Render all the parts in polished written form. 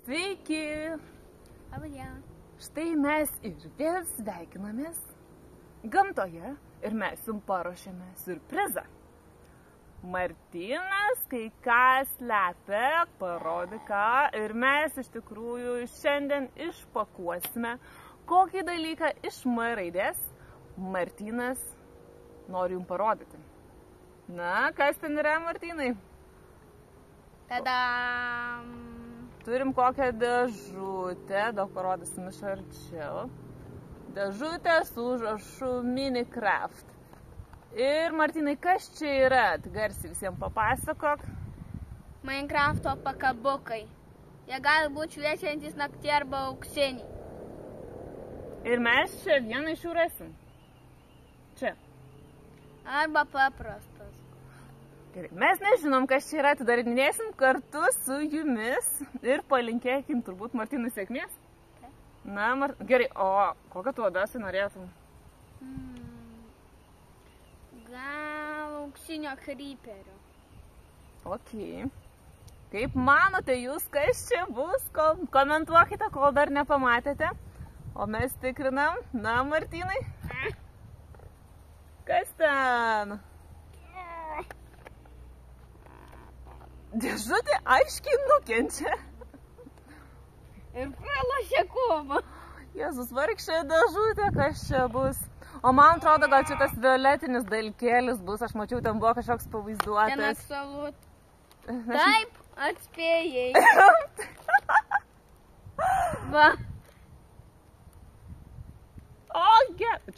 Sveiki! Labą dieną. Štai mes ir vėl sveikinamės gamtoje ir mes jums paruošėme siurprizą. Martynas kai ką slepia, parodė ką ir mes iš tikrųjų šiandien išpakuosime kokį dalyką iš M raidės Martynas nori jums parodyti. Na, kas ten yra, Martynai? Tadam! Turim kokią dėžutę, daug parodysim iš arčiau. Dėžutę su užrašu Minecraft. Ir Martynai, kas čia yra? Tai garsiai visiems papasakok. Minecrafto pakabukai. Jie gali būti šviečiantis naktį arba auksiniai. Ir mes čia vieną iš jų rasim. Čia. Arba paprastas. Gerai, mes nežinom, kas čia yra, atidarinėsim kartu su jumis ir palinkėkim turbūt Martynui sėkmės. Na, gerai, o kokią tu labiausiai norėtum? Gal auksinio kryperio. Ok. Kaip manote jūs, kas čia bus? Komentuokite, kol dar nepamatėte. O mes tikrinam. Na, Martynai? Kas ten? Dėžutė aiškiai nukenčia. Ir pralošė kovą. Jėzus, vargšė dėžutė, kas čia bus? O man atrodo, gal čia tas violetinis dalykėlis bus. Aš mačiau, ten buvo kažkoks pavaizduotas. Ten absolut. Taip, atspėjai. Va.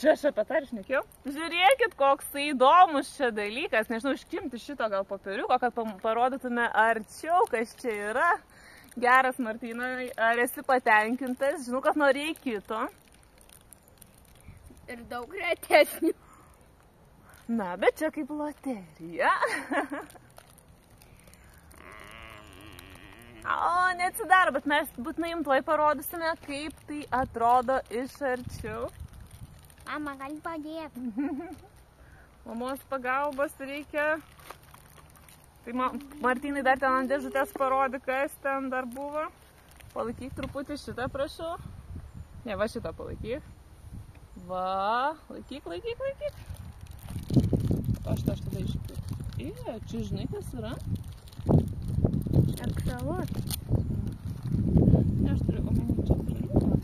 Čia aš apie tai ir šnekėjau. Žiūrėkit, koks įdomus čia dalykas. Nežinau, iškimti šito gal popieriuko, kad parodytume arčiau, kas čia yra. Geras, Martynai, ar esi patenkintas? Žinau, kad norėjai kito. Ir daug retesnių. Na, bet čia kaip loterija. O, neatsidaro, bet mes būtinai jums tuoj parodysime, kaip tai atrodo iš arčiau. Mama, gali padėti. Mamos pagalbos reikia. Tai Martynai dar ten ant dėžutės parodė, kas ten dar buvo. Palaikyk truputį šitą, prašau. Ne, va šitą palaikyk. Va, laikyk. Aš tada išpirkau. Čia žinai, kas yra? Absolut. Ne, aš turiu omeny, čia žaliuką.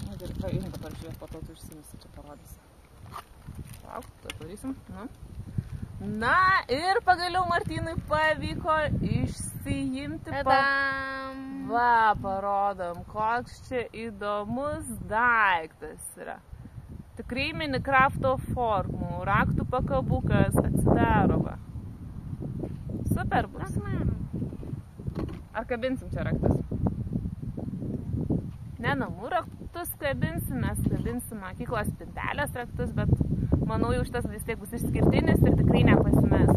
Na gerai, paėm dabar žiūrėt, po to tu išsimisi, čia parodysi. Lauk, tai padarysim. Na, ir pagaliau Martynui pavyko išsiimti. Tadam! Va, parodom, koks čia įdomus daiktas yra. Tikrai Minecrafto formų, raktų pakabukas atsidaro, va. Super bus. Ar kabinsim čia raktus? Ne namų raktus kabinsim, mes kabinsim mokyklos spintelės raktus, bet manau jau šitas vis tiek bus išskirtinis ir tikrai nepasimes.